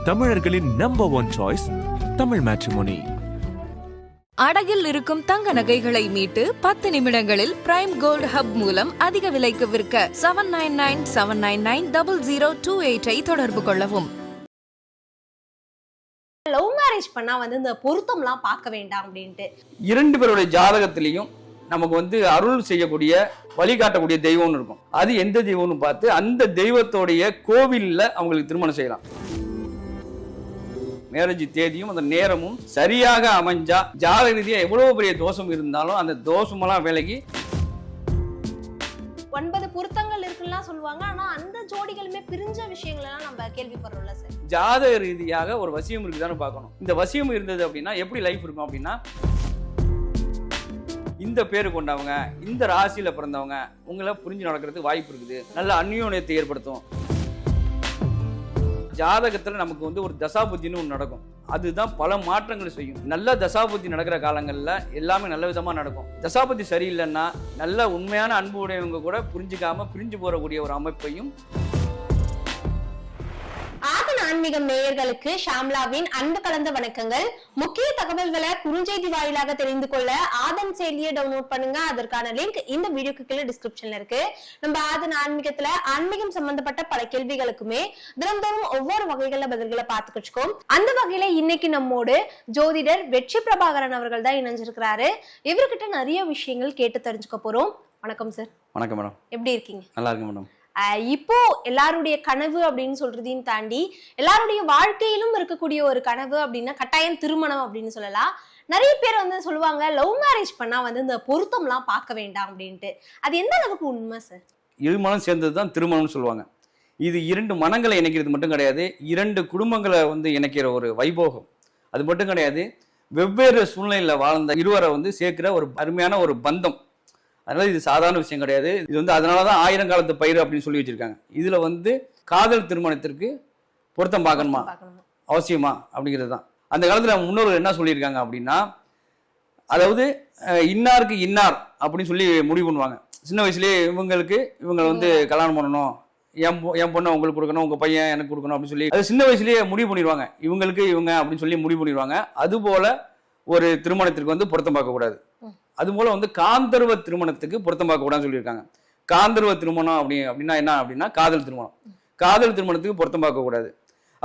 தமிழர்களின் number one choice Tamil matrimony. அடகில் இருக்கும் தங்க நகைகளை மீட்டு 10 நிமிடங்களில் பிரைம் கோல்ட் ஹப் மூலம் அதிக விலைக்கு விற்க 7997990028 தொடர்பு கொள்ளவும். லவ் மேரேஜ் பண்ணா இந்த பொருத்தம்லாம் பார்க்க வேண்டாம் அப்படின்ட்டு இரண்டு பேருடைய ஜாதகத்திலையும் நமக்கு அருள் செய்யக்கூடிய வழிகாட்டக்கூடிய தெய்வம்னு இருக்கும். அது எந்த தெய்வம்னு பார்த்து அந்த தெய்வத்தோடைய கோவில்ல அவங்களுக்கு திருமணம் செய்யலாம். மேரேஜ் தேதியும் அந்த நேரமும் சரியாக அமைஞ்சா ஜாதக ரீதியா எவ்வளவு பெரிய தோஷம் இருந்தாலும் அந்த தோஷமெல்லாம் விலகி 9 பொருத்தங்கள் இருக்குன்னா சொல்லுவாங்க. ஆனா அந்த ஜோடிகளுமே பிரிஞ்ச விஷயங்கள் எல்லாம் நம்ம கேள்விப்படுறோம்ல சார். ஜாதக ரீதியாக ஒரு வசியம் இருக்குதான்னு பார்க்கணும். இந்த வசியம் இருந்தது அப்படின்னா எப்படி லைஃப் இருக்கும் அப்படின்னா, இந்த பேரு கொண்டவங்க இந்த ராசியில பிறந்தவங்க உங்களை புரிஞ்சு நடக்கிறதுக்கு வாய்ப்பு இருக்குது. நல்ல அந்யோன்யத்தை ஏற்படுத்தும். ஜாதகத்துல நமக்கு ஒரு தசாபுத்தின்னு ஒன்று நடக்கும். அதுதான் பல மாற்றங்கள் செய்யும். நல்ல தசாபுத்தி நடக்கிற காலங்கள்ல எல்லாமே நல்ல விதமா நடக்கும். தசாபுத்தி சரியில்லைன்னா நல்ல உண்மையான அன்பு உடையவங்க கூட புரிஞ்சுக்காம பிரிஞ்சு போறக்கூடிய ஒரு அமைப்பையும். ஆதன் ஆன்மீகம் நேயர்களுக்கு ஷாம்லாவின் அன்பு கலந்த வணக்கங்கள். முக்கிய தகவல்களை குறுஞ்செய்தி வாயிலாக தெரிந்து கொள்ள ஆதன் செயலியை டவுன்லோட் பண்ணுங்க. அதற்கான லிங்க் இந்த வீடியோக்கு கீழே டிஸ்கிரிப்ஷன்ல இருக்கு. நம்ம ஆதன் ஆன்மீகத்துல ஆன்மீகம் சம்பந்தப்பட்ட பல கேள்விகளுக்குமே தினந்தோறும் ஒவ்வொரு வகைகள்ல பதில்களை பார்த்துக்கிச்சுக்கோம். அந்த வகையில இன்னைக்கு நம்மோடு ஜோதிடர் வெற்றி பிரபாகரன் அவர்கள் தான் இணைஞ்சிருக்கிறாரு. இவர்கிட்ட நிறைய விஷயங்கள் கேட்டு தெரிஞ்சுக்க போறோம். வணக்கம் சார். வணக்கம் மேடம். எப்படி இருக்கீங்க? நல்லா இருக்கு மேடம். இப்போ எல்லாருடைய கனவு அப்படின்னு சொல்றதையும் தாண்டி எல்லாருடைய வாழ்க்கையிலும் இருக்கக்கூடிய ஒரு கனவு அப்படின்னா கட்டாயம் திருமணம் அப்படின்னு சொல்லலாம். நிறைய பேர் சொல்லுவாங்க லவ் மேரேஜ் பண்ணா இந்த பொருத்தம்லாம் பார்க்க வேண்டாம் அப்படின்ட்டு. அது எந்த அளவுக்கு உண்மை சார்? இரு மனம் சேர்ந்தது தான் திருமணம்னு சொல்லுவாங்க. இது இரண்டு மனங்களை இணைக்கிறது மட்டும் கிடையாது, இரண்டு குடும்பங்களை இணைக்கிற ஒரு வைபோகம். அது மட்டும் கிடையாது, வெவ்வேறு சூழ்நிலையில வாழ்ந்த இருவரை சேர்க்கிற ஒரு அருமையான ஒரு பந்தம். அதனால இது சாதாரண விஷயம் கிடையாது. இது அதனாலதான் 1000 காலத்து பயிர் அப்படின்னு சொல்லி வச்சிருக்காங்க. இதுல காதல் திருமணத்திற்கு பொருத்தம் பார்க்கணுமா அவசியமா அப்படிங்கிறது தான். அந்த காலத்துல முன்னோர்கள் என்ன சொல்லியிருக்காங்க அப்படின்னா, அதாவது இன்னாருக்கு இன்னார் அப்படின்னு சொல்லி முடிவு பண்ணுவாங்க. சின்ன வயசுலயே இவங்க கல்யாணம் பண்ணணும், என் பொண்ணை உங்களுக்கு கொடுக்கணும், உங்க பையன் எனக்கு கொடுக்கணும் அப்படின்னு சொல்லி அது சின்ன வயசுலயே முடிவு பண்ணிடுவாங்க. இவங்களுக்கு இவங்க அப்படின்னு சொல்லி முடிவு பண்ணிடுவாங்க. அது போல ஒரு திருமணத்திற்கு பொருத்தம் பார்க்க கூடாது. அது போல காந்தர்வ திருமணத்துக்கு பொருத்தம் பார்க்க கூடாதுன்னு சொல்லியிருக்காங்க. காந்தர்வ திருமணம் அப்படின்னா என்ன அப்படின்னா காதல் திருமணம். காதல் திருமணத்துக்கு பொருத்தம் பார்க்க கூடாது.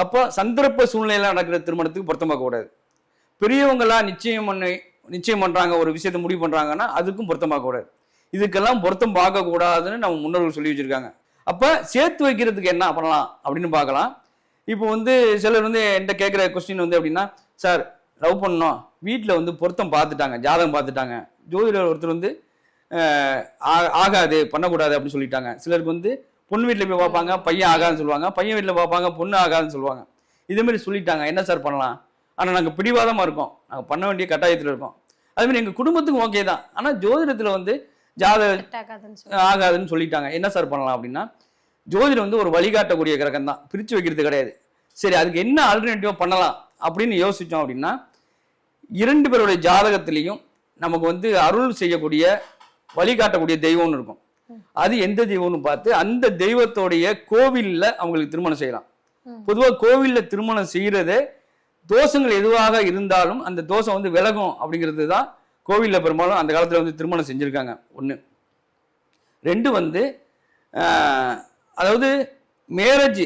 அப்போ சந்தர்ப்ப சூழ்நிலையில நடக்கிற திருமணத்துக்கு பொருத்தம் பார்க்க கூடாது. பெரியவங்களா நிச்சயம் பண்றாங்க, ஒரு விஷயத்தை முடிவு பண்றாங்கன்னா அதுக்கும் பொருத்தம் பார்க்க கூடாது. இதுக்கெல்லாம் பொருத்தம் பார்க்க கூடாதுன்னு நம்ம முன்னோர்கள் சொல்லி வச்சிருக்காங்க. அப்ப சேர்த்து வைக்கிறதுக்கு என்ன பண்ணலாம் அப்படின்னு பார்க்கலாம். இப்போ சிலர் என்கிட்ட கேட்குற கொஸ்டின் அப்படின்னா, சார் லவ் பண்ணோம், வீட்டில் பொருத்தம் பார்த்துட்டாங்க, ஜாதகம் பார்த்துட்டாங்க, ஜோதிடர் ஒருத்தர் ஆகாது பண்ணக்கூடாது அப்படின்னு சொல்லிட்டாங்க. சிலருக்கு பொண்ணு வீட்டில் போய் பார்ப்பாங்க, பையன் ஆகாதுன்னு சொல்லுவாங்க, பையன் வீட்டில் பார்ப்பாங்க, பொண்ணு ஆகாதுன்னு சொல்லுவாங்க. இதேமாரி சொல்லிட்டாங்க, என்ன சார் பண்ணலாம்? ஆனால் நாங்கள் பிடிவாதமாக இருக்கோம், நாங்கள் பண்ண வேண்டிய கட்டாயத்தில் இருக்கோம். அதுமாதிரி எங்கள் குடும்பத்துக்கும் ஓகே தான், ஆனால் ஜோதிடத்தில் ஜாதகம் ஆகாதுன்னு சொல்லிட்டாங்க, என்ன சார் பண்ணலாம் அப்படின்னா, ஜோதிடம் ஒரு வழிகாட்டக்கூடிய கிரகம் தான், பிரித்து வைக்கிறது கிடையாது. சரி, அதுக்கு என்ன ஆல்டர்னேட்டிவாக பண்ணலாம் அப்படின்னு யோசித்தோம் அப்படின்னா, இரண்டு பேருடைய ஜாதகத்திலையும் நமக்கு அருள் செய்யக்கூடிய வழிகாட்டக்கூடிய தெய்வம்னு இருக்கும். அது எந்த தெய்வம்னு பார்த்து அந்த தெய்வத்தோடைய கோவில்ல அவங்களுக்கு திருமணம் செய்யலாம். பொதுவாக கோவில்ல திருமணம் செய்யறதே தோஷங்கள் எதுவாக இருந்தாலும் அந்த தோஷம் விலகும் அப்படிங்கிறது தான் கோவில்ல பெரும்பாலும் அந்த காலத்துல திருமணம் செஞ்சிருக்காங்க. ஒண்ணு. ரெண்டு அதாவது மேரேஜ்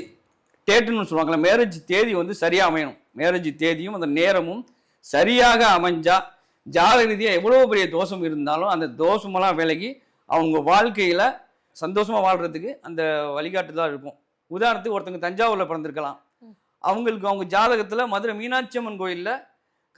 டேட்டுன்னு சொல்லுவாங்கல்ல, மேரேஜ் தேதி சரியா அமையணும். மேரேஜ் தேதியும் அந்த நேரமும் சரியாக அமைஞ்சா ஜாதக ரீதியா எவ்வளவு பெரிய தோஷம் இருந்தாலும் அந்த தோஷமெல்லாம் விலகி அவங்க வாழ்க்கையில சந்தோஷமா வாழ்றதுக்கு அந்த வழிகாட்டுதான் இருக்கும். உதாரணத்துக்கு ஒருத்தவங்க தஞ்சாவூர்ல பிறந்திருக்கலாம், அவங்களுக்கு அவங்க ஜாதகத்துல மதுரை மீனாட்சி அம்மன் கோயில்ல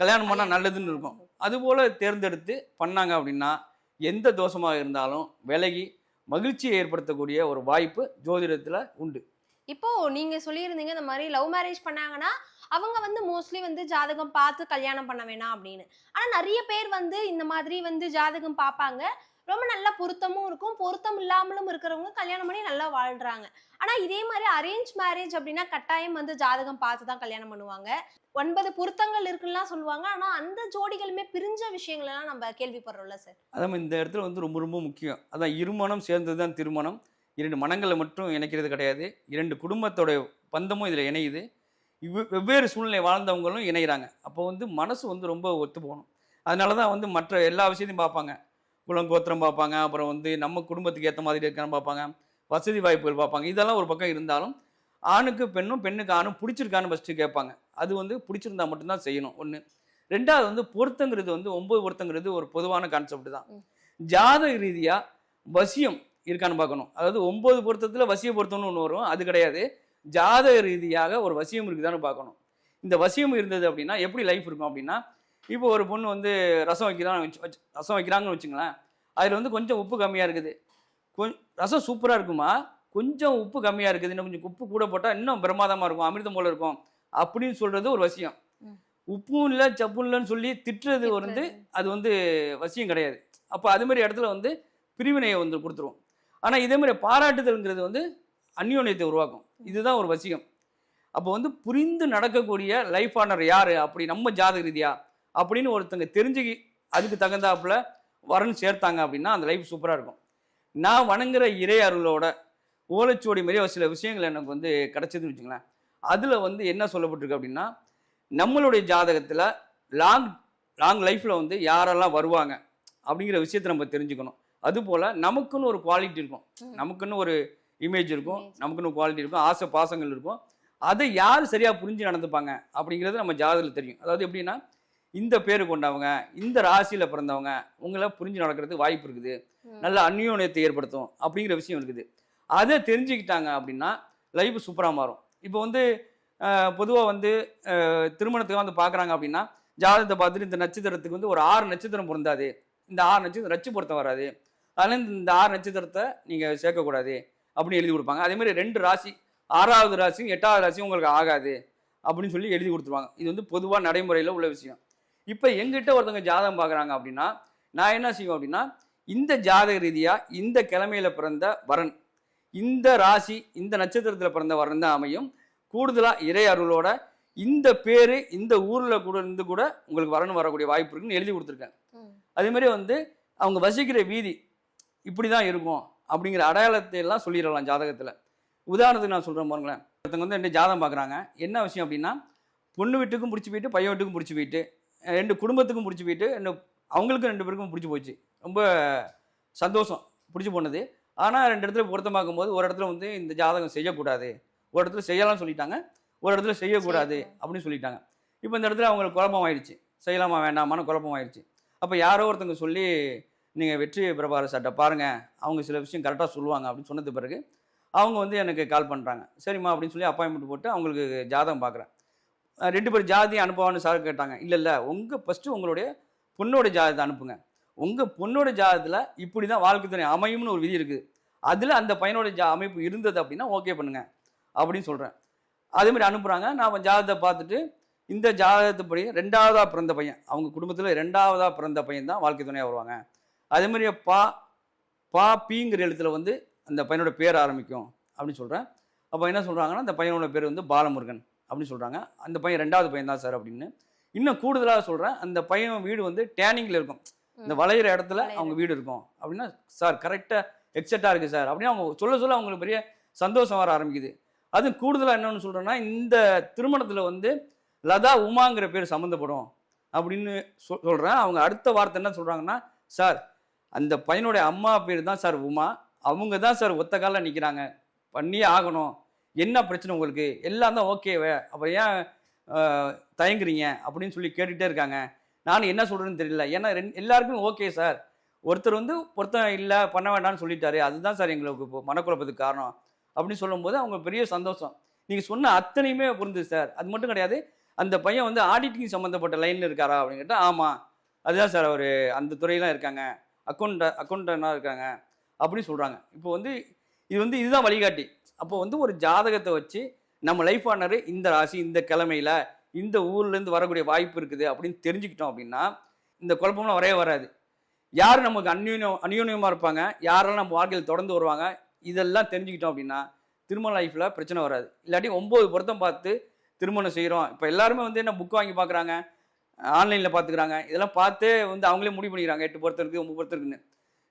கல்யாணம் பண்ணா நல்லதுன்னு இருக்கும். அது போல தேர்ந்தெடுத்து பண்ணாங்க அப்படின்னா எந்த தோஷமாக இருந்தாலும் விலகி மகிழ்ச்சியை ஏற்படுத்தக்கூடிய ஒரு வாய்ப்பு ஜோதிடத்துல உண்டு. இப்போ நீங்க சொல்லியிருந்தீங்க இந்த மாதிரி லவ் மேரேஜ் பண்ணாங்கன்னா அவங்க மோஸ்ட்லி ஜாதகம் பார்த்து கல்யாணம் பண்ண வேணாம் அப்படின்னு. ஆனா நிறைய பேர் இந்த மாதிரி ஜாதகம் பார்ப்பாங்க, ரொம்ப நல்ல பொருத்தமும் இருக்கும், பொருத்தம் இல்லாமலும் இருக்கிறவங்க கல்யாணம் பண்ணி நல்லா வாழ்றாங்க. ஆனா இதே மாதிரி அரேஞ்ச் மேரேஜ் அப்படின்னா கட்டாயம் ஜாதகம் பார்த்து தான் கல்யாணம் பண்ணுவாங்க. 9 பொருத்தங்கள் இருக்குன்னா சொல்லுவாங்க. ஆனா அந்த ஜோடிகளுமே பிரிஞ்ச விஷயங்கள் எல்லாம் நம்ம கேள்விப்படுறோம்ல சார். அதான் இந்த இடத்துல ரொம்ப ரொம்ப முக்கியம். அதான் இருமணம் சேர்ந்ததுதான் திருமணம். இரண்டு மனங்களை மட்டும் இணைக்கிறது கிடையாது, இரண்டு குடும்பத்தோட பந்தமும் இதில் இணையுது. வெவ்வேறு சூழ்நிலை வாழ்ந்தவங்களும் இணைகிறாங்க. அப்போ வந்து மனசு வந்து ரொம்ப ஒத்து போகணும். அதனால தான் வந்து மற்ற எல்லா விஷயத்தையும் பார்ப்பாங்க. குலம் கோத்திரம் பார்ப்பாங்க, அப்புறம் வந்து நம்ம குடும்பத்துக்கு ஏற்ற மாதிரி இருக்கான்னு பார்ப்பாங்க, வசதி வாய்ப்புகள் பார்ப்பாங்க. இதெல்லாம் ஒரு பக்கம் இருந்தாலும் ஆணுக்கு பெண்ணும் பெண்ணுக்கு ஆணும் பிடிச்சிருக்கான்னு ஃபஸ்ட்டு கேட்பாங்க. அது வந்து பிடிச்சிருந்தா மட்டும்தான் செய்யணும் ஒன்று. ரெண்டாவது வந்து பொருத்தங்கிறது வந்து 9 பொருத்தங்கிறது ஒரு பொதுவான கான்செப்ட் தான். ஜாதக ரீதியாக வசியம் இருக்கான்னு பார்க்கணும். அதாவது 9 பொருத்தத்தில் வசிய பொருத்தம்னு ஒன்று வரும், அது கிடையாது. ஜாதக ரீதியாக ஒரு வசியம் இருக்குதான்னு பார்க்கணும். இந்த வசியம் இருந்தது அப்படின்னா எப்படி லைஃப் இருக்கும் அப்படின்னா, இப்போ ஒரு பொண்ணு வந்து ரசம் வைக்கிறாங்கன்னு வச்சுங்களேன். அதில் வந்து கொஞ்சம் உப்பு கம்மியாக இருக்குது. ரசம் சூப்பராக இருக்குமா, கொஞ்சம் உப்பு கம்மியாக இருக்குது, இன்னும் கொஞ்சம் உப்பு கூட போட்டால் இன்னும் பிரமாதமாக இருக்கும், அமிர்தம் போல இருக்கும் அப்படின்னு சொல்கிறது ஒரு வசியம். உப்பும் இல்லை சப்பும் இல்லைன்னு சொல்லி திட்டுறது வந்து அது வந்து வசியம் கிடையாது. அப்போ அது மாதிரி இடத்துல வந்து பிரிவினையை வந்து கொடுத்துருவோம். ஆனால் இதே மாதிரி பாராட்டுதல்ங்கிறது வந்து அந்யோன்யத்தை உருவாக்கும். இதுதான் ஒரு வசியம். அப்போ வந்து புரிந்து நடக்கக்கூடிய லைஃப் பார்ட்னர் யார் அப்படி நம்ம ஜாதக ரீதியா அப்படின்னு ஒருத்தங்க தெரிஞ்சுக்கி அதுக்கு தகுந்தாப்புல வரன்னு சேர்த்தாங்க அப்படின்னா அந்த லைஃப் சூப்பராக இருக்கும். நான் வணங்குற இறை அருளோட ஓலைச்சுவடி மாதிரி ஒரு சில விஷயங்கள் எனக்கு வந்து கிடைச்சதுன்னு வச்சுங்களேன். அதில் வந்து என்ன சொல்லப்பட்டிருக்கு அப்படின்னா, நம்மளுடைய ஜாதகத்தில் லாங் லைஃப்பில் வந்து யாரெல்லாம் வருவாங்க அப்படிங்கிற விஷயத்தை நம்ம தெரிஞ்சுக்கணும். அதுபோல் நமக்குன்னு ஒரு குவாலிட்டி இருக்கும், நமக்குன்னு ஒரு இமேஜ் இருக்கும், நமக்குன்னு ஒரு குவாலிட்டி இருக்கும், ஆசை பாசங்கள் இருக்கும். அதை யார் சரியாக புரிஞ்சு நடந்துப்பாங்க அப்படிங்கிறது நம்ம ஜாதகத்தில் தெரியும். அதாவது எப்படின்னா, இந்த பேர் கொண்டவங்க, இந்த ராசியில் பிறந்தவங்க உங்களை புரிஞ்சு நடக்கிறதுக்கு வாய்ப்பு இருக்குது, நல்ல அந்யோன்யத்தை ஏற்படுத்தும் அப்படிங்கிற விஷயம் இருக்குது. அதை தெரிஞ்சுக்கிட்டாங்க அப்படின்னா லைஃப் சூப்பராக மாறும். இப்போ வந்து பொதுவாக வந்து திருமணத்துக்கு வந்து பார்க்குறாங்க அப்படின்னா, ஜாதகத்தை பார்த்துட்டு இந்த நட்சத்திரத்துக்கு வந்து ஒரு 6 நட்சத்திரம் பொருந்தாது, இந்த 6 நட்சத்திரம் ரச்சு பொருத்தம் வராது, அதனால இந்த 6 நட்சத்திரத்தை நீங்கள் சேர்க்கக்கூடாது அப்படின்னு எழுதி கொடுப்பாங்க. அதே மாதிரி 2 ராசி, 6வது ராசியும் 8வது ராசியும் உங்களுக்கு ஆகாது அப்படின்னு சொல்லி எழுதி கொடுத்துருவாங்க. இது வந்து பொதுவாக நடைமுறையில் உள்ள விஷயம். இப்போ எங்கிட்ட ஒருத்தவங்க ஜாதகம் பார்க்குறாங்க அப்படின்னா நான் என்ன செய்வேன் அப்படின்னா, இந்த ஜாதக ரீதியாக இந்த கிழமையில பிறந்த வரன், இந்த ராசி இந்த நட்சத்திரத்தில் பிறந்த வரன் தான் அமையும். கூடுதலாக இறை அருளோட இந்த பேர் இந்த ஊரில் கூட இருந்து கூட உங்களுக்கு வரணும் வரக்கூடிய வாய்ப்பு இருக்குன்னு எழுதி கொடுத்துருக்கேன். அதே மாதிரி வந்து அவங்க வசிக்கிற வீதி இப்படி தான் இருக்கும் அப்படிங்கிற அடையாளத்தை எல்லாம் சொல்லிடலாம் ஜாதகத்தில். உதாரணத்துக்கு நான் சொல்கிறேன் பாருங்களேன். ஒருத்தவங்க வந்து 2 ஜாதகம் பார்க்குறாங்க. என்ன விஷயம் அப்படின்னா, பொண்ணு வீட்டுக்கும் பிடிச்சி போயிட்டு பையன் வீட்டுக்கும் பிடிச்சி போயிட்டு 2 குடும்பத்துக்கும் பிடிச்சி போயிட்டு அவங்களுக்கும் 2 பேருக்கும் பிடிச்சி போச்சு. ரொம்ப சந்தோஷம் பிடிச்சி போனது. ஆனால் 2 இடத்துல பொருத்தம் பார்க்கும்போது ஒரு இடத்துல வந்து இந்த ஜாதகம் செய்யக்கூடாது, ஒரு இடத்துல செய்யலாம்னு சொல்லிட்டாங்க, ஒரு இடத்துல செய்யக்கூடாது அப்படின்னு சொல்லிட்டாங்க. இப்போ இந்த இடத்துல அவங்களுக்கு குழப்பம் ஆயிடுச்சு, செய்யலாமா வேண்டாமான்னு குழப்பம் ஆயிடுச்சு. அப்போ யாரோ ஒருத்தங்க சொல்லி நீங்கள் வெற்றி பிரபாகர் சார்ட்ட பாருங்கள், அவங்க சில விஷயம் கரெக்டாக சொல்லுவாங்க அப்படின்னு சொன்னது பிறகு அவங்க வந்து எனக்கு கால் பண்ணுறாங்க. சரிம்மா அப்படின்னு சொல்லி அப்பாயின்மெண்ட் போட்டு அவங்களுக்கு ஜாதகம் பார்க்குறேன். 2 பேர் ஜாதியை அனுப்புவான்னு சார் கேட்டாங்க. இல்லை ஃபஸ்ட்டு உங்களுடைய பொண்ணோட ஜாதகத்தை அனுப்புங்க, உங்கள் பொண்ணோட ஜாதகத்தில் இப்படி தான் வாழ்க்கை துணை அமையும்னு ஒரு விதி இருக்குது, அதில் அந்த பையனோட அமைப்பு இருந்தது அப்படின்னா ஓகே பண்ணுங்க அப்படின்னு சொல்கிறேன். அதேமாதிரி அனுப்புகிறாங்க. நான் ஜாதகத்தை பார்த்துட்டு இந்த ஜாதகத்துப்படி 2வதாக பிறந்த பையன், அவங்க குடும்பத்தில் 2வதாக பிறந்த பையன் தான் வாழ்க்கை துணையாக வருவாங்க. அதேமாதிரி பிங்கிற எழுத்துல வந்து அந்த பையனோட பேர் ஆரம்பிக்கும் அப்படின்னு சொல்கிறேன். அப்போ என்ன சொல்கிறாங்கன்னா, அந்த பையனோட பேர் வந்து பாலமுருகன் அப்படின்னு சொல்கிறாங்க. அந்த பையன் 2வது பையன் தான் சார் அப்படின்னு. இன்னும் கூடுதலாக சொல்கிறேன், அந்த பையன் வீடு வந்து டேனிங்கில் இருக்கும், இந்த வளையிற இடத்துல அவங்க வீடு இருக்கும் அப்படின்னா, சார் கரெக்டாக எக்ஸாக்டாக இருக்குது சார் அப்படின்னு அவங்க சொல்ல அவங்களுக்கு பெரிய சந்தோஷம் வர ஆரம்பிக்குது. அதுவும் கூடுதலாக என்னென்னு சொல்கிறேன்னா, இந்த திருமணத்தில் வந்து லதா உமாங்கிற பேர் சம்மந்தப்படும் அப்படின்னு சொல்கிறேன். அவங்க அடுத்த வார்த்தை என்ன சொல்கிறாங்கன்னா, சார் அந்த பையனுடைய அம்மா பேர் தான் சார் உமா, அவங்க தான் சார் ஒத்த காலில் நிற்கிறாங்க, பண்ணியே ஆகணும், என்ன பிரச்சனை உங்களுக்கு, எல்லாம் தான் ஓகேவே, அப்போ ஏன் தயங்குறீங்க அப்படின்னு சொல்லி கேட்டுகிட்டே இருக்காங்க. நான் என்ன சொல்கிறேன்னு தெரியல, ஏன்னா எல்லாருக்கும் ஓகே சார், ஒருத்தர் வந்து பொருத்தம் இல்லை பண்ண வேண்டாம்னு சொல்லிட்டாரு, அதுதான் சார் எங்களுக்கு இப்போ மனக்குழப்பத்துக்கு காரணம் அப்படின்னு சொல்லும்போது அவங்க பெரிய சந்தோஷம். நீங்கள் சொன்ன அத்தனையுமே புரிஞ்சுது சார். அது மட்டும் கிடையாது, அந்த பையன் வந்து ஆடிட்டிங் சம்மந்தப்பட்ட லைனில் இருக்காரா அப்படின்னு கேட்டால் ஆமாம் அதுதான் சார், அவர் அந்த துறையெல்லாம் இருக்காங்க, அக்கௌண்டனாக இருக்காங்க அப்படின்னு சொல்கிறாங்க. இப்போ வந்து இதுதான் வழிகாட்டி. அப்போ வந்து ஒரு ஜாதகத்தை வச்சு நம்ம லைஃப் பார்ட்னர் இந்த ராசி இந்த கிழமையில் இந்த ஊர்லேருந்து வரக்கூடிய வாய்ப்பு இருக்குது அப்படின்னு தெரிஞ்சுக்கிட்டோம் அப்படின்னா இந்த குழப்பம்லாம் வரவே வராது. யார் நமக்கு அந்யோன்யமாக இருப்பாங்க, யாரெல்லாம் நம்ம வாழ்க்கையில் தொடர்ந்து வருவாங்க, இதெல்லாம் தெரிஞ்சுக்கிட்டோம் அப்படின்னா திருமண லைஃப்பில் பிரச்சனை வராது. இல்லாட்டி 9 பொருத்தம் பார்த்து திருமணம் செய்கிறோம். இப்போ எல்லாருமே வந்து என்ன புக் வாங்கி பார்க்குறாங்க, ஆன்லைனில் பார்த்துக்கிறாங்க, இதெல்லாம் பார்த்து வந்து அவங்களே முடிவு பண்ணிக்கிறாங்க 8 பொருத்தம் இருக்குது 9 பொருத்தம் இருக்குன்னு.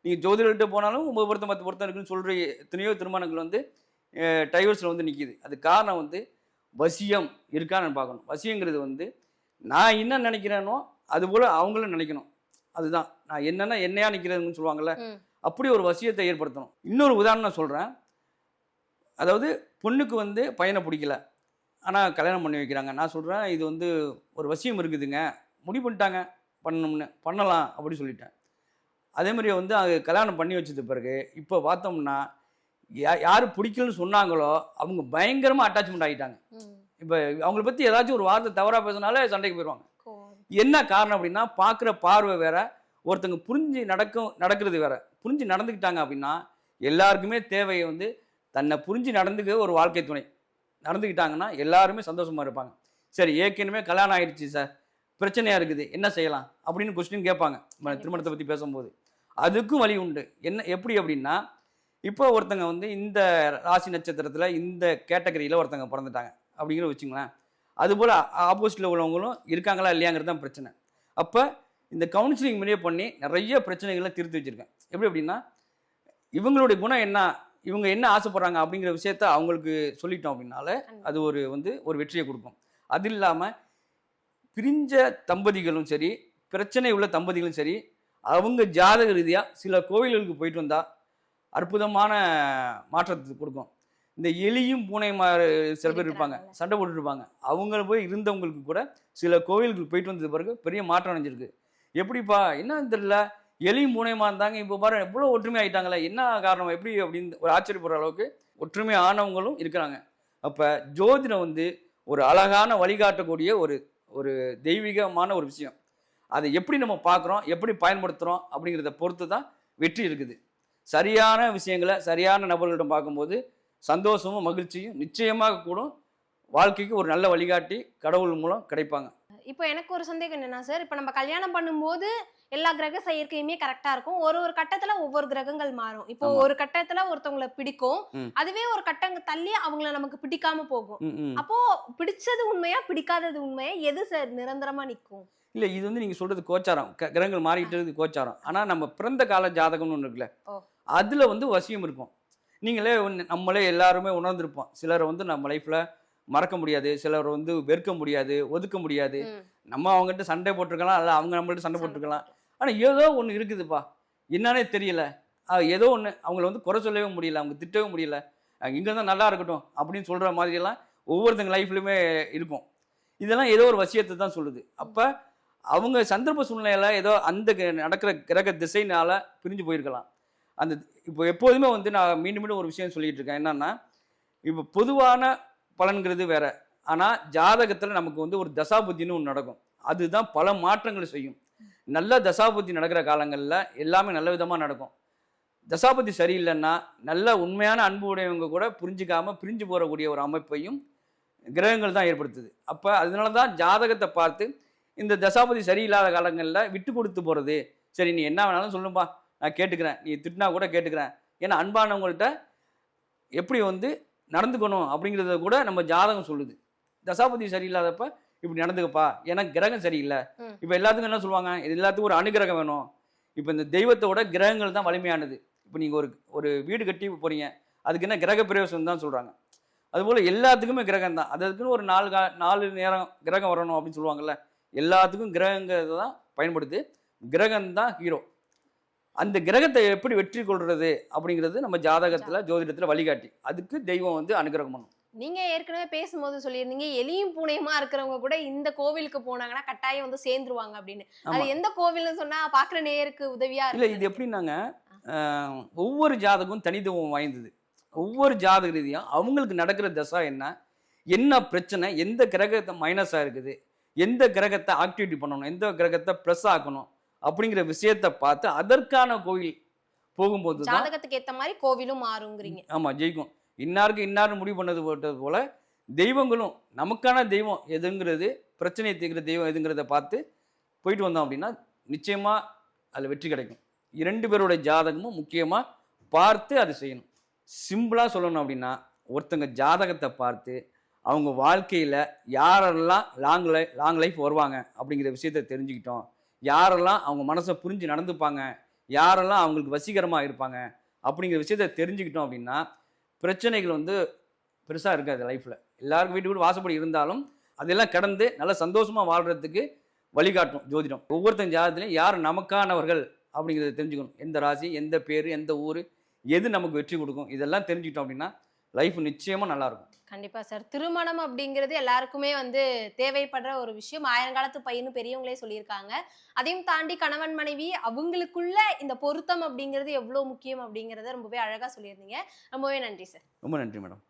நீங்கள் ஜோதிடர்கிட்ட போனாலும் 9 பொருத்தம் 10 பொருத்தம் இருக்குன்னு சொல்கிற எத்தனையோ திருமணங்கள் வந்து டைவர்ஸில் வந்து நிற்கிது. அது காரணம் வந்து வசியம் இருக்கான்னு பார்க்கணும். வசியங்கிறது வந்து நான் என்ன நினைக்கிறேனோ அது போல அவங்களும் நினைக்கணும். அதுதான் நான் என்னன்னா என்னையா நிற்கிறதுன்னு சொல்லுவாங்கல்ல, அப்படி ஒரு வசியத்தை ஏற்படுத்தணும். இன்னொரு உதாரணம் நான் சொல்கிறேன். அதாவது பொண்ணுக்கு வந்து பையனை பிடிக்கல, ஆனால் கல்யாணம் பண்ணி வைக்கிறாங்க. நான் சொல்கிறேன் இது வந்து ஒரு வசியம் இருக்குதுங்க, முடிவு பண்ணிட்டாங்க பண்ணணும்னு, பண்ணலாம் அப்படி சொல்லிட்டேன். அதே மாதிரி வந்து அது கல்யாணம் பண்ணி வச்சது பிறகு இப்போ பார்த்தோம்னா யார் பிடிக்கலன்னு சொன்னாங்களோ அவங்க பயங்கரமாக அட்டாச்மெண்ட் ஆகிட்டாங்க. இப்போ அவங்கள பற்றி ஏதாச்சும் ஒரு வார்த்தை தவறாக பேசினாலே சண்டைக்கு போயிடுவாங்க. என்ன காரணம் அப்படின்னா பார்க்குற பார்வை வேற, ஒருத்தங்க புரிஞ்சு நடக்கிறது வேற. புரிஞ்சு நடந்துக்கிட்டாங்க அப்படின்னா எல்லாருக்குமே தேவையை வந்து தன்னை புரிஞ்சு நடந்துக்க ஒரு வாழ்க்கை துணை நடந்துக்கிட்டாங்கன்னா எல்லாருமே சந்தோஷமாக இருப்பாங்க. சரி ஏற்கனவே கல்யாணம் ஆயிடுச்சு சார், பிரச்சனையாக இருக்குது, என்ன செய்யலாம் அப்படின்னு கொஸ்டின் கேட்பாங்க திருமணத்தை பற்றி பேசும்போது. அதுக்கும் வழி உண்டு. என்ன எப்படி அப்படின்னா, இப்போ ஒருத்தங்க வந்து இந்த ராசி நட்சத்திரத்தில் இந்த கேட்டகரியில் ஒருத்தங்க பிறந்துட்டாங்க அப்படிங்கிற வச்சுங்களேன். அதுபோல் ஆப்போசிட்டில் உள்ளவங்களும் இருக்காங்களா இல்லையாங்கிறது தான் பிரச்சனை. அப்போ இந்த கவுன்சிலிங் முறையே பண்ணி நிறைய பிரச்சனைகளை தீர்த்து வச்சுருக்கேன். எப்படி அப்படின்னா, இவங்களுடைய குணம் என்ன, இவங்க என்ன ஆசைப்படுறாங்க அப்படிங்கிற விஷயத்த அவங்களுக்கு சொல்லிட்டோம் அப்படின்னால அது ஒரு வெற்றியை கொடுக்கும். அது இல்லாமல் பிரிஞ்ச தம்பதிகளும் சரி, பிரச்சனை உள்ள தம்பதிகளும் சரி, அவங்க ஜாதக ரீதியாக சில கோவில்களுக்கு போயிட்டு வந்தால் அற்புதமான மாற்றத்தை கொடுக்கும். இந்த எலியும் பூனையுமா சில பேர் இருப்பாங்க, சண்டை போட்டுட்டு இருப்பாங்க. அவங்கள போய் இருந்தவங்களுக்கு கூட சில கோவிலுக்கு போயிட்டு வந்தது பிறகு பெரிய மாற்றம் அடைஞ்சிருக்கு. எப்படிப்பா என்னன்னு தெரியல, எலியும் பூனையுமா இருந்தாங்க, இப்போ பாரு எவ்வளோ ஒற்றுமை ஆகிட்டாங்களே, என்ன காரணம் எப்படி அப்படின்னு ஒரு ஆச்சரியப்படுற அளவுக்கு ஒற்றுமை ஆனவங்களும் இருக்கிறாங்க. அப்போ ஜோதிடம் வந்து ஒரு அழகான வழிகாட்டக்கூடிய ஒரு தெய்வீகமான ஒரு விஷயம். அதை எப்படி நம்ம பார்க்குறோம், எப்படி பயன்படுத்துகிறோம் அப்படிங்கிறத பொறுத்து தான் வெற்றி இருக்குது. சரியான விஷயங்களை சரியான நபர்களிடம் பார்க்கும்போது சந்தோஷமும் மகிழ்ச்சியும் நிச்சயமாக கூடும். வாழ்க்கைக்கு ஒரு நல்ல வழிகாட்டி கடவுள் மூலம் கிடைப்பாங்க. இப்போ எனக்கு ஒரு சந்தேகம் என்னன்னா சார், இப்போ நம்ம கல்யாணம் பண்ணும்போது எல்லா கிரக செயற்கையுமே கரெக்டா இருக்கும். ஒரு கட்டத்துல ஒவ்வொரு கிரகங்கள் மாறும். இப்போ ஒரு கட்டத்துல ஒருத்தவங்களை பிடிக்கும், அதுவே ஒரு கட்டங்க தள்ளி அவங்கள நமக்கு பிடிக்காம போகும். அப்போ பிடிச்சது உண்மையா பிடிக்காதது உண்மையா, எது சார் நிரந்தரமா நிற்கும்? இல்ல இது வந்து நீங்க சொல்றது கோச்சாரம், கிரகங்கள் மாறிட்டு இருக்கு கோச்சாரம். ஆனா நம்ம பிறந்த கால ஜாதகம்னு ஒண்ணு இருக்குல்ல, அதுல வந்து வசியம் இருக்கும். நீங்களே நம்மளே எல்லாருமே உணர்ந்திருப்போம். சிலரை வந்து நம்ம லைஃப்ல மறக்க முடியாது, சிலர் வந்து வெறுக்க முடியாது, ஒதுக்க முடியாது. நம்ம அவங்ககிட்ட சண்டை போட்டிருக்கலாம், அல்ல அவங்க நம்மள்ட்ட சண்டை போட்டிருக்கலாம். ஆனால் ஏதோ ஒன்று இருக்குதுப்பா, என்னன்னே தெரியல, ஏதோ ஒன்று அவங்கள வந்து குறை சொல்லவே முடியல, அவங்க திட்டவே முடியல, இங்கே தான் நல்லா இருக்கட்டும் அப்படின்னு சொல்கிற மாதிரியெல்லாம் ஒவ்வொருத்தங்க லைஃப்லையுமே இருக்கும். இதெல்லாம் ஏதோ ஒரு வசியத்தை தான் சொல்லுது. அப்போ அவங்க சந்தர்ப்ப சூழ்நிலையில் ஏதோ அந்த நடக்கிற கிரக திசைனால பிரிஞ்சு போயிருக்கலாம். அந்த இப்போ எப்போதுமே வந்து நான் மீண்டும் ஒரு விஷயம் சொல்லிட்டு இருக்கேன். என்னன்னா, இப்போ பொதுவான பலன்கிறது வேற, ஆனால் ஜாதகத்தில் நமக்கு வந்து ஒரு தசாபுத்தின்னு ஒன்று நடக்கும். அதுதான் பல மாற்றங்களை செய்யும். நல்ல தசாபுத்தி நடக்கிற காலங்களில் எல்லாமே நல்ல விதமாக நடக்கும். தசாபுத்தி சரியில்லைன்னா நல்ல உண்மையான அன்பு உடையவங்க கூட புரிஞ்சிக்காமல் பிரிஞ்சு போகக்கூடிய ஒரு அமைப்பையும் கிரகங்கள் தான் ஏற்படுத்துது. அப்போ அதனால தான் ஜாதகத்தை பார்த்து இந்த தசாபதி சரியில்லாத காலங்களில் விட்டு கொடுத்து போகிறது. சரி நீ என்ன வேணாலும் சொல்லும்பா, நான் கேட்டுக்கிறேன், நீ திட்டினா கூட கேட்டுக்கிறேன். ஏன்னா அன்பானவங்கள்ட்ட எப்படி வந்து நடந்துக்கணும் அப்படிங்கிறத கூட நம்ம ஜாதகம் சொல்லுது. தசாபதி சரியில்லாதப்ப இப்படி நடந்துக்கப்பா, ஏன்னா கிரகம் சரியில்லை. இப்போ எல்லாத்துக்கும் என்ன சொல்லுவாங்க, இது எல்லாத்துக்கும் ஒரு அனுகிரகம் வேணும். இப்போ இந்த தெய்வத்தோட கிரகங்கள் தான் வலிமையானது. இப்போ நீங்கள் ஒரு வீடு கட்டி போகிறீங்க, அதுக்கு என்ன கிரக பிரவேசம் தான் சொல்கிறாங்க. அதுபோல் எல்லாத்துக்குமே கிரகம் தான். அதுக்குன்னு ஒரு 4 நேரம் கிரகம் வரணும் அப்படின்னு சொல்லுவாங்கல்ல, எல்லாத்துக்கும் கிரகங்கிறத தான் பயன்படுது. கிரகம் தான் ஹீரோ. அந்த கிரகத்தை எப்படி வெற்றி கொள்றது அப்படிங்கிறது நம்ம ஜாதகத்தில் ஜோதிடத்தில் வழிகாட்டி. அதுக்கு தெய்வம் வந்து அனுகிரகம் பண்ணும். நீங்க ஏற்கனவே பேசும்போது சொல்லியிருந்தீங்க, எலியும் பூனையுமா இருக்கிறவங்க கூட இந்த கோவிலுக்கு போனாங்கன்னா கட்டாயம் வந்து சேர்ந்துருவாங்க அப்படின்னு. அது எந்த கோவில்னு சொன்னா பாக்குற நேருக்கு உதவியா இல்லை, இது எப்படின்னாங்க, ஒவ்வொரு ஜாதகமும் தனித்துவம் வாய்ந்தது. ஒவ்வொரு ஜாதக ரீதியாக அவங்களுக்கு நடக்கிற தசா என்ன பிரச்சனை, எந்த கிரகத்தை மைனஸாக இருக்குது, எந்த கிரகத்தை ஆக்டிவிட்டி பண்ணணும், எந்த கிரகத்தை ப்ளஸ் ஆக்கணும் அப்படிங்கிற விஷயத்தை பார்த்து அதற்கான கோவில் போகும்போது தான் ஜாதகத்துக்கு ஏற்ற மாதிரி கோவிலும் மாறுங்கிறீங்க. ஆமாம், ஜெயிக்கும். இன்னாருக்கு முடிவு போட்டது போல தெய்வங்களும் நமக்கான தெய்வம் எதுங்கிறது, பிரச்சனையை தீர்க்கிற தெய்வம் எதுங்கிறத பார்த்து போயிட்டு வந்தோம் அப்படின்னா நிச்சயமாக அதில் வெற்றி கிடைக்கும். 2 பேரோட ஜாதகமும் முக்கியமாக பார்த்து அதை செய்யணும். சிம்பிளாக சொல்லணும் அப்படின்னா, ஒருத்தங்க ஜாதகத்தை பார்த்து அவங்க வாழ்க்கையில் யாரெல்லாம் லாங் லைஃப் வருவாங்க அப்படிங்கிற விஷயத்த தெரிஞ்சுக்கிட்டோம், யாரெல்லாம் அவங்க மனசை புரிஞ்சு நடந்துப்பாங்க, யாரெல்லாம் அவங்களுக்கு வசீகரமாக இருப்பாங்க அப்படிங்கிற விஷயத்த தெரிஞ்சுக்கிட்டோம் அப்படின்னா பிரச்சனைகள் வந்து பெருசாக இருக்காது லைஃப்பில். எல்லாருக்கும் வீட்டுக்கு வாசப்படி இருந்தாலும் அதெல்லாம் கடந்து நல்ல சந்தோஷமா வாழ்றதுக்கு வழிகாட்டும் ஜோதிடம். ஒவ்வொருத்தன் ஜாதகத்திலையும் யார் நமக்கானவர்கள் அப்படிங்கிறத தெரிஞ்சுக்கணும். எந்த ராசி, எந்த பேர், எந்த ஊர், எது நமக்கு வெற்றி கொடுக்கும், இதெல்லாம் தெரிஞ்சுக்கிட்டோம் அப்படின்னா லைஃப் நிச்சயமா நல்லா இருக்கும். கண்டிப்பா சார். திருமணம் அப்படிங்கிறது எல்லாருக்குமே தேவைப்படுற ஒரு விஷயம். ஆயிரங்காலத்து பையனு பெரியவங்களே சொல்லியிருக்காங்க. அதையும் தாண்டி கணவன் மனைவி அவங்களுக்குள்ள இந்த பொருத்தம் அப்படிங்கிறது எவ்வளவு முக்கியம் அப்படிங்கறத ரொம்பவே அழகா சொல்லியிருந்தீங்க. ரொம்பவே நன்றி சார். ரொம்ப நன்றி மேடம்.